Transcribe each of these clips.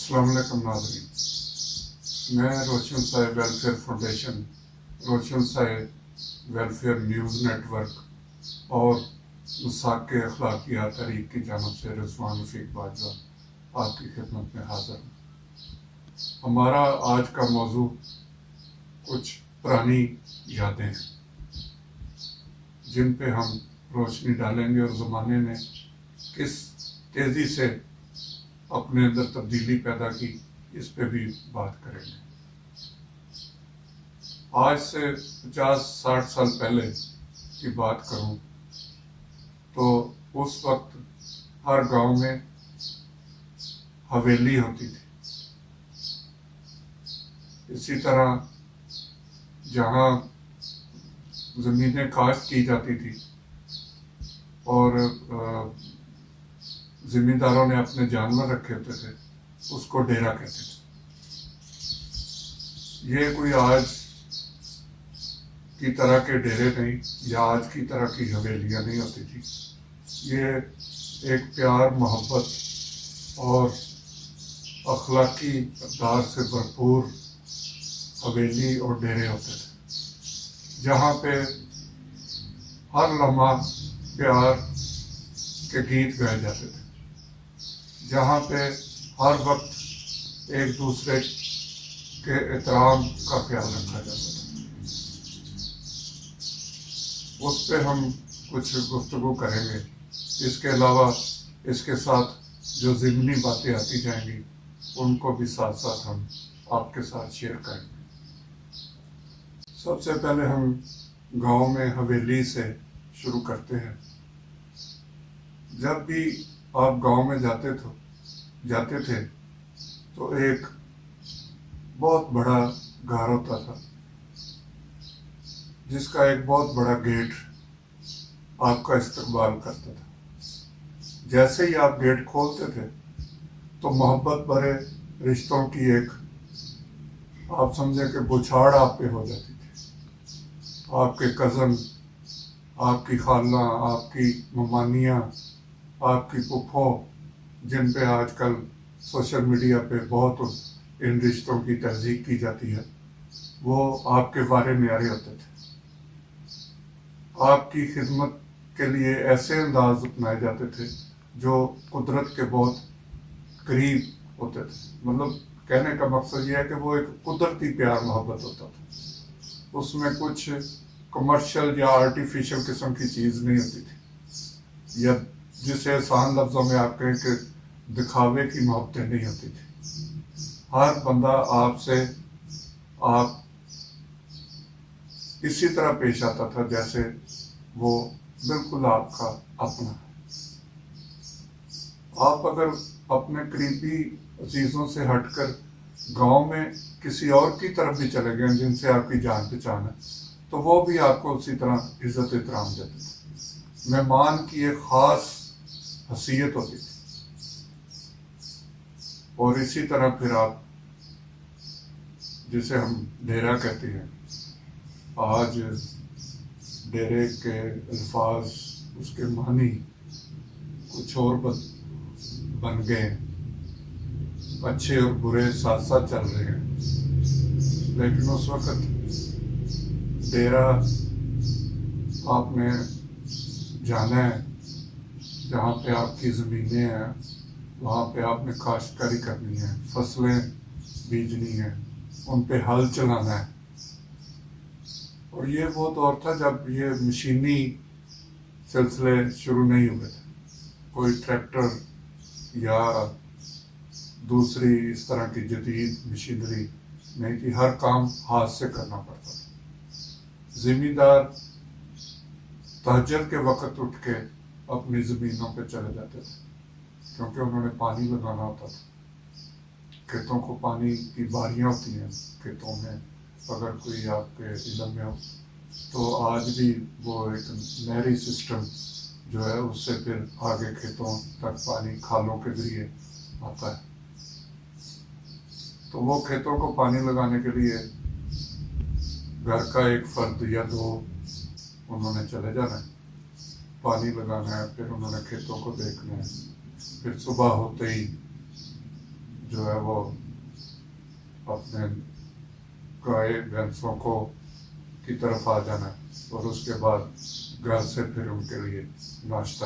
अस्सलाम वालेकुम नाज़रीन। मैं रोशन साहिब वेलफेयर फाउंडेशन, रोशन साहिब वेलफेयर न्यूज़ नेटवर्क और मुसाक अखलाकियात तहरीक की जानब से रिजवान रफीक बाजवा आपकी खिदमत में हाजिर हूँ। हमारा आज का मौजू कुछ पुरानी यादें हैं जिन पे हम रोशनी डालेंगे और ज़माने ने किस तेज़ी से अपने अंदर तब्दीली पैदा की, इस पे भी बात करेंगे। आज से 50-60 साल पहले की बात करूं तो उस वक्त हर गांव में हवेली होती थी। इसी तरह जहां ज़मीनें काश्त की जाती थी और ज़मींदारों ने अपने जानवर रखे होते थे, उसको डेरा कहते थे। ये कोई आज की तरह के डेरे नहीं या आज की तरह की हवेलियां नहीं होती थी। ये एक प्यार, मोहब्बत और अखलाकी अक़दार से भरपूर हवेली और डेरे होते थे, जहाँ पे हर लम्हा प्यार के गीत गाए जाते थे, जहाँ पे हर वक्त एक दूसरे के एहतराम का ख्याल रखा जाता था। उस पे हम कुछ गुफ्तगू करेंगे। इसके अलावा इसके साथ जो ज़िमनी बातें आती जाएंगी उनको भी साथ साथ हम आपके साथ शेयर करेंगे। सबसे पहले हम गांव में हवेली से शुरू करते हैं। जब भी आप गांव में जाते थे तो एक बहुत बड़ा घर होता था जिसका एक बहुत बड़ा गेट आपका इस्तकबाल करता था। जैसे ही आप गेट खोलते थे तो मोहब्बत भरे रिश्तों की एक, आप समझे कि बुछाड़ आप पे हो जाती थी। आपके कज़न, आपकी खाला, आपकी ममानियाँ, आपकी फुफ्फो, जिन पे आजकल सोशल मीडिया पे बहुत इन रिश्तों की तहज़ीक की जाती है, वो आपके बारे में आ रहे होते थे। आपकी खिदमत के लिए ऐसे अंदाज अपनाए जाते थे जो कुदरत के बहुत करीब होते थे। मतलब कहने का मकसद ये है कि वो एक कुदरती प्यार मोहब्बत होता था। उसमें कुछ कमर्शियल या आर्टिफिशियल किस्म की चीज़ नहीं होती थी, या जिसे आसान लफ्ज़ों में आप कहें कि दिखावे की मोहब्बतें नहीं होती थी। हर बंदा आपसे आप इसी तरह पेश आता था जैसे वो बिल्कुल आपका अपना है। आप अगर अपने करीबी अजीज़ों से हटकर गांव में किसी और की तरफ भी चले गए जिनसे आपकी जान पहचान है, तो वो भी आपको उसी तरह इज्जत एहतराम देते थे। मेहमान की एक ख़ास हसीयत होती थी। और इसी तरह फिर आप, जिसे हम डेरा कहते हैं, आज डेरे के अल्फाज, उसके मानी कुछ और बन गए। अच्छे और बुरे साथ साथ चल रहे हैं, लेकिन उस वक्त डेरा आपने जाना है, जहाँ पे आपकी ज़मीनें हैं, वहाँ पे आपने काश्तकारी करनी है, फसलें बीजनी है, उन पे हल चलाना है। और ये वो दौर था जब ये मशीनी सिलसिले शुरू नहीं हुए थे। कोई ट्रैक्टर या दूसरी इस तरह की जदीद मशीनरी नहीं थी। हर काम हाथ से करना पड़ता था। ज़मींदार तहज्जुद के वक्त उठ के अपनी ज़मीनों पे चले जाते थे, क्योंकि उन्होंने पानी लगाना होता था। खेतों को पानी की बारियां होती हैं खेतों में, अगर कोई आपके इल्म में हो तो आज भी वो एक नहरी सिस्टम जो है उससे फिर आगे खेतों तक पानी खालों के जरिए आता है। तो वो खेतों को पानी लगाने के लिए घर का एक फर्द या दो उन्होंने चले जाना है, पानी लगाना है, फिर उन्होंने खेतों को देखना है। फिर सुबह होते ही جو ہے وہ اپنے گائے بھینسوں کو کی طرف آ جانا ہے اور اس کے بعد گھر سے پھر ان کے لیے ناشتہ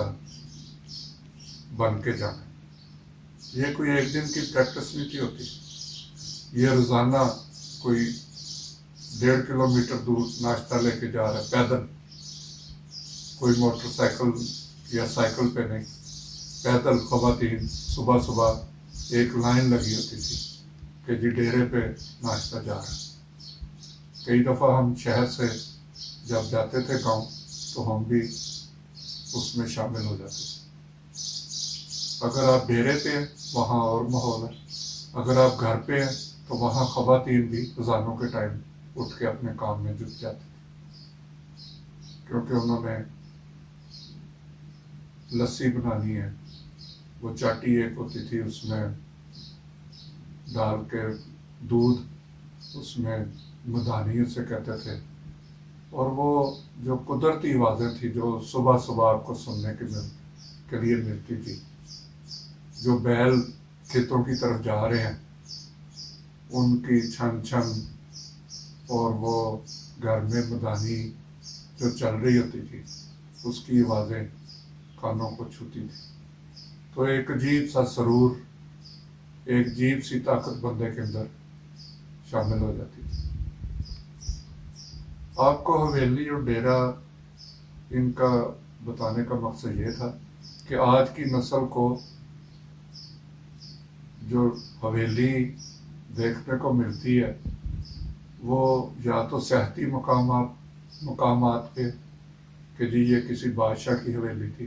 بن کے جانا ہے۔ یہ کوئی ایک دن کی پریکٹس نہیں تھی ہوتی، یہ روزانہ کوئی 1.5 کلومیٹر دور ناشتہ لے کے جا رہا ہے پیدل، کوئی موٹر سائیکل یا سائیکل پہ نہیں، پیدل خواتین صبح صبح ایک لائن لگی ہوتی تھی کہ جی ڈیرے پہ ناشتہ جا رہا ہے۔ کئی دفعہ ہم شہر سے جب جاتے تھے گاؤں تو ہم بھی اس میں شامل ہو جاتے تھے۔ اگر آپ ڈیرے پہ ہیں وہاں اور ماحول ہے، اگر آپ گھر پہ ہیں تو وہاں خواتین بھی اذانوں کے ٹائم اٹھ کے اپنے کام میں جٹ جاتے تھے، کیونکہ انہوں نے لسی بنانی ہے، وہ چاٹی ایک ہوتی تھی اس میں ڈال کے دودھ، اس میں مدانی اسے کہتے تھے، اور وہ جو قدرتی آوازیں تھی جو صبح صبح آپ کو سننے کے لیے ملتی تھی، جو بیل کھیتوں کی طرف جا رہے ہیں ان کی چھن چھن، اور وہ گھر میں مدانی جو چل رہی ہوتی تھی اس کی آوازیں کانوں کو چھوتی تھی، تو ایک عجیب سا سرور، ایک عجیب سی طاقت بندے کے اندر شامل ہو جاتی تھی۔ آپ کو حویلی اور ڈیرا ان کا بتانے کا مقصد یہ تھا کہ آج کی نسل کو جو حویلی دیکھنے کو ملتی ہے وہ یا تو سیاحتی مقامات پہ کہ جی یہ کسی بادشاہ کی حویلی تھی،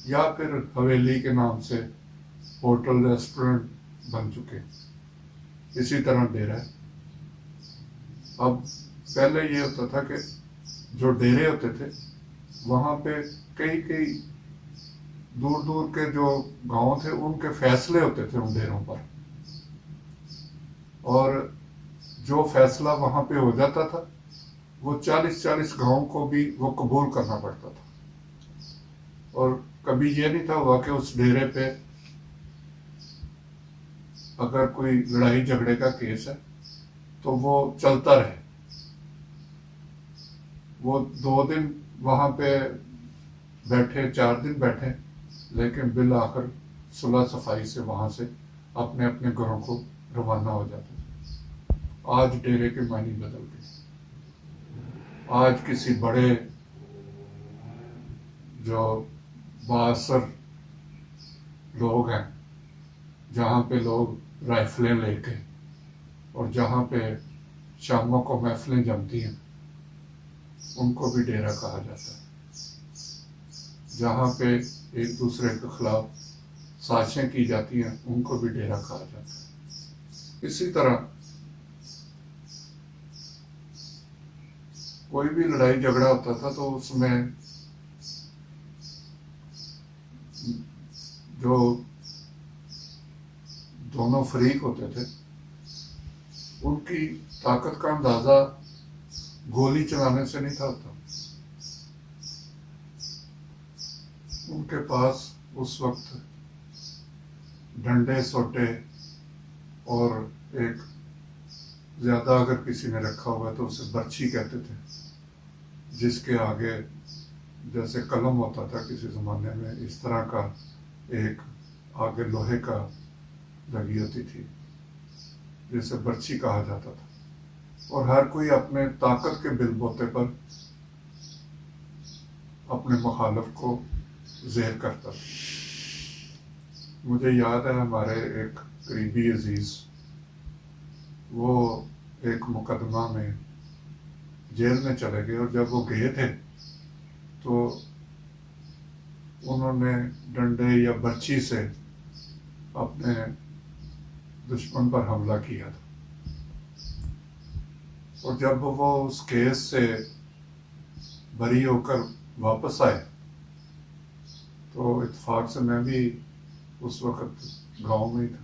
یا پھر حویلی کے نام سے ہوٹل ریسٹورنٹ بن چکے، اسی طرح ڈیرا ہے۔ اب پہلے یہ ہوتا تھا کہ جو ڈیرے ہوتے تھے وہاں پہ کئی دور دور کے جو گاؤں تھے ان کے فیصلے ہوتے تھے ان ڈیروں پر، اور جو فیصلہ وہاں پہ ہو جاتا تھا وہ 40 گاؤں کو بھی وہ قبول کرنا پڑتا تھا، اور کبھی یہ نہیں تھا ہوا کہ اس ڈیرے پہ اگر کوئی لڑائی جھگڑے کا کیس ہے تو وہ چلتا رہے، وہ 2 دن وہاں پہ بیٹھے، 4 دن بیٹھے، لیکن بالآخر صلح صفائی سے وہاں سے اپنے اپنے گھروں کو روانہ ہو جاتے تھے۔ آج ڈیرے کے معنی بدل گئے، آج کسی بڑے جو بااثر لوگ ہیں جہاں پہ لوگ رائفلیں لے کے اور جہاں پہ شاموں کو محفلیں جمتی ہیں ان کو بھی ڈیرا کہا جاتا ہے، جہاں پہ ایک دوسرے کے خلاف سازشیں کی جاتی ہیں ان کو بھی ڈیرا کہا جاتا ہے۔ اسی طرح کوئی بھی لڑائی جھگڑا ہوتا تھا تو اس میں جو دونوں فریق ہوتے تھے ان کی طاقت کا اندازہ گولی چلانے سے نہیں تھا ہوتا، ان کے پاس اس وقت ڈنڈے سوٹے، اور ایک زیادہ اگر کسی نے رکھا ہوا تو اسے برچھی کہتے تھے، جس کے آگے جیسے قلم ہوتا تھا کسی زمانے میں، اس طرح کا ایک آگے لوہے کا لگی ہوتی تھی جسے برچھی کہا جاتا تھا، اور ہر کوئی اپنے طاقت کے بل بوتے پر اپنے مخالف کو زہر کرتا تھا۔ مجھے یاد ہے ہمارے ایک قریبی عزیز، وہ ایک مقدمہ میں جیل میں چلے گئے، اور جب وہ گئے تھے تو انہوں نے ڈنڈے یا برچھی سے اپنے دشمن پر حملہ کیا تھا، اور جب وہ اس کیس سے بری ہو کر واپس آئے تو اتفاق سے میں بھی اس وقت گاؤں میں ہی تھا،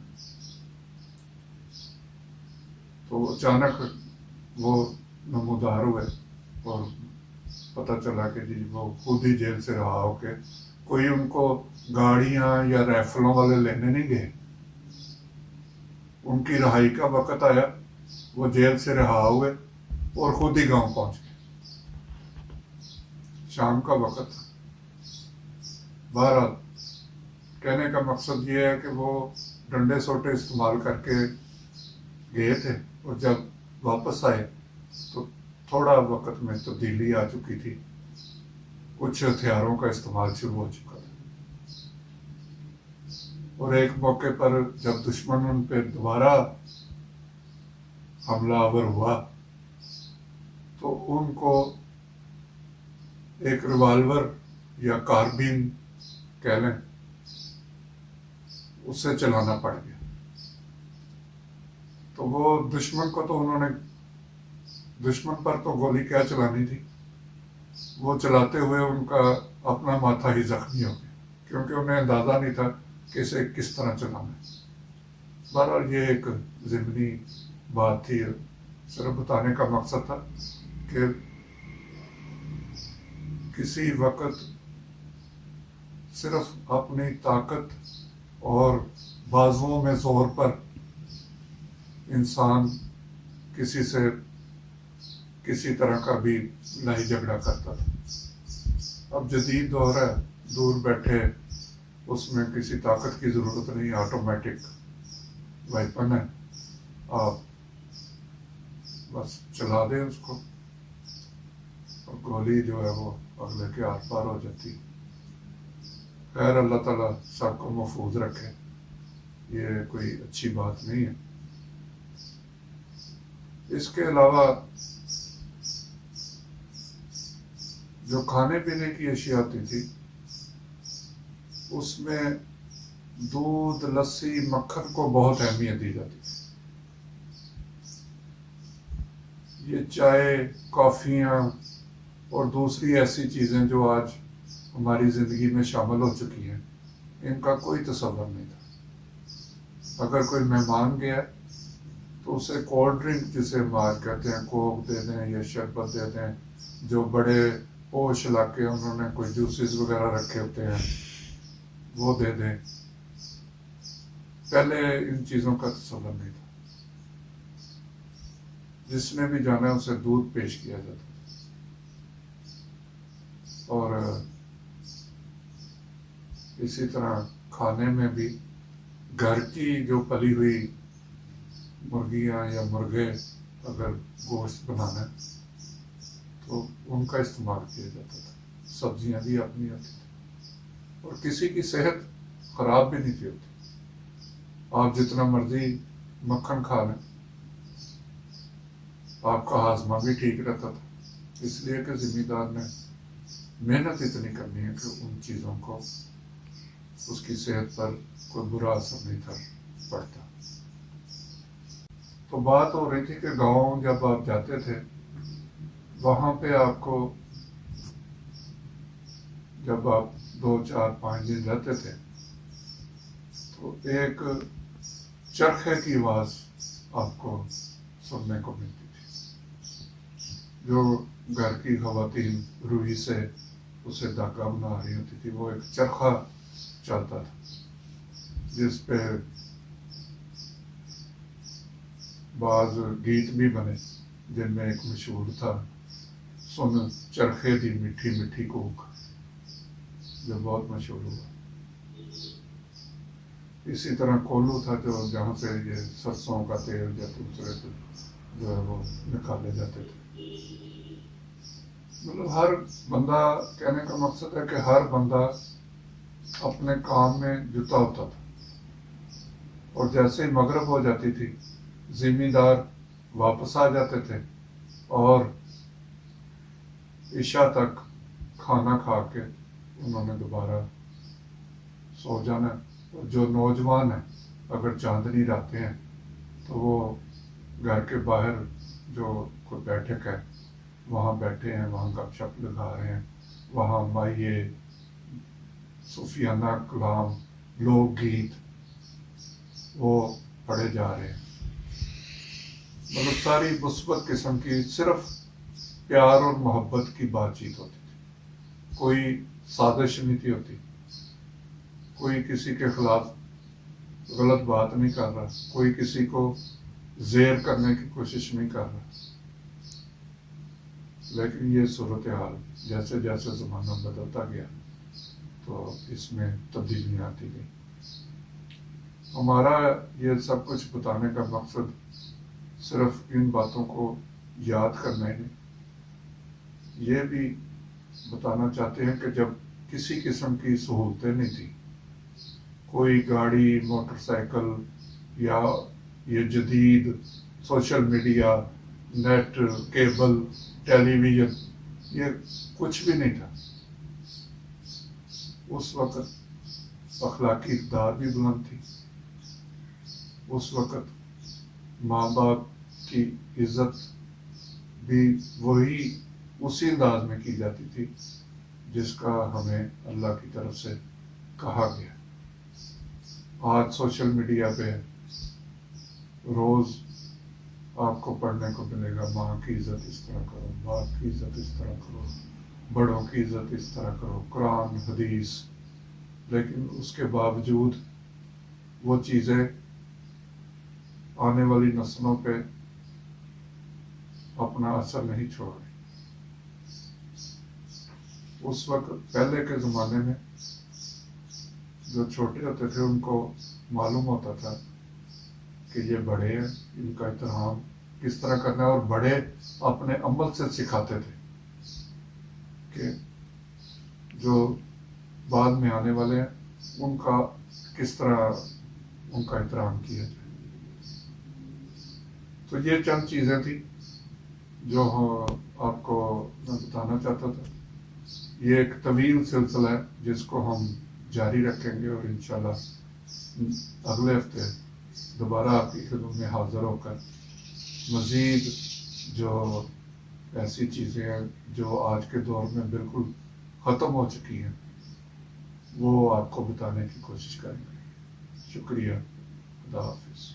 تو اچانک وہ نمودار ہوئے اور پتہ چلا کہ جی وہ خود ہی جیل سے رہا ہو کے، کوئی ان کو گاڑیاں یا رائفلوں والے لینے نہیں گئے، उनकी रहाई का वक्त आया, वो जेल से रिहा हुए और खुद ही गांव पहुंच गए। शाम का वक्त था। बहरहाल कहने का मकसद ये है कि वो डंडे सोटे इस्तेमाल करके गए थे और जब वापस आए तो थोड़ा वक्त में तब्दीली आ चुकी थी, कुछ हथियारों का इस्तेमाल शुरू हो चुका था। और एक मौके पर जब दुश्मन उन पे दोबारा हमलावर हुआ तो उनको एक रिवाल्वर या कारबीन कह लें, उससे चलाना पड़ गया। तो वो दुश्मन पर तो गोली क्या चलानी थी, वो चलाते हुए उनका अपना माथा ही जख्मी हो गया, क्योंकि उन्हें अंदाजा नहीं था कि इसे किस तरह चलाना है। बहरहाल ये एक ज़िमनी बात थी, सिर्फ बताने का मकसद था कि किसी वक्त सिर्फ अपनी ताकत और बाजुओं में जोर पर इंसान किसी से किसी तरह का भी लड़ाई झगड़ा करता था। अब जदीद दौर है, दूर बैठे उसमें किसी ताकत की ज़रूरत नहीं, ऑटोमेटिक वेपन है, आप बस चला दें उसको और गोली जो है वो अगले के आर पार हो जाती है। खैर, अल्लाह ताला सबको महफूज रखे, ये कोई अच्छी बात नहीं है। इसके अलावा जो खाने पीने की अशिया आती थी उसमें दूध, लस्सी, मक्खन को बहुत अहमियत दी जाती थी। ये चाय, कॉफ़ियाँ और दूसरी ऐसी चीज़ें जो आज हमारी ज़िंदगी में शामिल हो चुकी हैं, इनका कोई तसव्वुर नहीं था। अगर कोई मेहमान गया तो उसे कोल्ड ड्रिंक, जिसे मार कहते हैं, कोक दे दें या शरबत दे दें, जो बड़े पोश इलाके उन्होंने कोई जूसेस वगैरह रखे होते हैं वो दे दें। पहले इन चीज़ों का तसव्वुर नहीं था। जिसने भी जाना है उसे दूध पेश किया जाता था। और इसी तरह खाने में भी घर की जो पली हुई मुर्गियाँ या मुर्गे अगर गोश्त बनाना है तो उनका इस्तेमाल किया जाता था। सब्जियां भी अपनी आती थी और किसी की सेहत खराब भी नहीं थी होती। आप जितना मर्जी मक्खन खा लें, आपका हाजमा भी ठीक रहता था, इसलिए कि जिम्मेदार ने मेहनत इतनी करनी है कि उन चीज़ों को उसकी सेहत पर कोई बुरा असर नहीं था पड़ता। तो बात हो रही थी कि गांव जब आप जाते थे वहाँ पे आपको, जब आप 2, 4, 5 दिन रहते थे तो एक चरखे की आवाज़ आपको सुनने को मिलती थी। जो घर की खवातीन रुई से उसे धागा बना रही होती थी, वो एक चरखा चलता था जिस पे बाज गीत भी बने, जिनमें एक मशहूर था, सुन चरखे दी मीठी मीठी कूक, जो बहुत मशहूर हुआ। इसी तरह कोल्लू था, जो जहाँ से ये सरसों का तेल या दूसरे जो है वो निकाले जाते थे। मतलब हर बंदा, कहने का मकसद है कि हर बंदा अपने काम में जुटा होता था। और जैसे ही मगरिब हो जाती थी, जिम्मेदार वापस आ जाते थे और इशा तक खाना खा के उन्होंने दोबारा सो जाना। और जो नौजवान हैं, अगर चांदनी रहते हैं तो वो घर के बाहर जो कोई बैठक है वहाँ बैठे हैं, वहाँ गपशप लगा रहे हैं, वहाँ माहिए, सूफियाना कलाम, लोकगीत वो पढ़े जा रहे हैं। मतलब सारी मुस्बत किस्म की सिर्फ प्यार और मोहब्बत की बातचीत होती थी, कोई साजिश नहीं थी होती, कोई किसी के खिलाफ غلط بات نہیں کر رہا، کوئی کسی کو زیر کرنے کی کوشش نہیں کر رہا، لیکن یہ صورتحال جیسے جیسے زمانہ بدلتا گیا تو اس میں تبدیلی آتی گئی۔ ہمارا یہ سب کچھ بتانے کا مقصد صرف ان باتوں کو یاد کرنا ہی نہیں، یہ بھی بتانا چاہتے ہیں کہ جب کسی قسم کی سہولتیں نہیں تھیں، کوئی گاڑی، موٹر سائیکل یا یہ جدید سوشل میڈیا، نیٹ، کیبل، ٹیلی ویژن، یہ کچھ بھی نہیں تھا، اس وقت اخلاقی اقدار بھی بلند تھی، اس وقت ماں باپ کی عزت بھی وہی اسی انداز میں کی جاتی تھی جس کا ہمیں اللہ کی طرف سے کہا گیا۔ آج سوشل میڈیا پہ روز آپ کو پڑھنے کو ملے گا، ماں کی عزت اس طرح کرو، باپ کی عزت اس طرح کرو، بڑوں کی عزت اس طرح کرو، قرآن، حدیث، لیکن اس کے باوجود وہ چیزیں آنے والی نسلوں پہ اپنا اثر نہیں چھوڑ رہی۔ اس وقت پہلے کے زمانے میں جو چھوٹے ہوتے تھے ان کو معلوم ہوتا تھا کہ یہ بڑے ہیں، ان کا احترام کس طرح کرنا ہے، اور بڑے اپنے عمل سے سکھاتے تھے کہ جو بعد میں آنے والے ہیں ان کا کس طرح ان کا احترام کیا جائے۔ تو یہ چند چیزیں تھیں جو آپ کو میں بتانا چاہتا تھا۔ یہ ایک طویل سلسلہ ہے جس کو ہم جاری رکھیں گے، اور انشاءاللہ اگلے ہفتے دوبارہ آپ کی خدمت میں حاضر ہو کر مزید جو ایسی چیزیں ہیں جو آج کے دور میں بالکل ختم ہو چکی ہیں وہ آپ کو بتانے کی کوشش کریں گے۔ شکریہ، خدا حافظ۔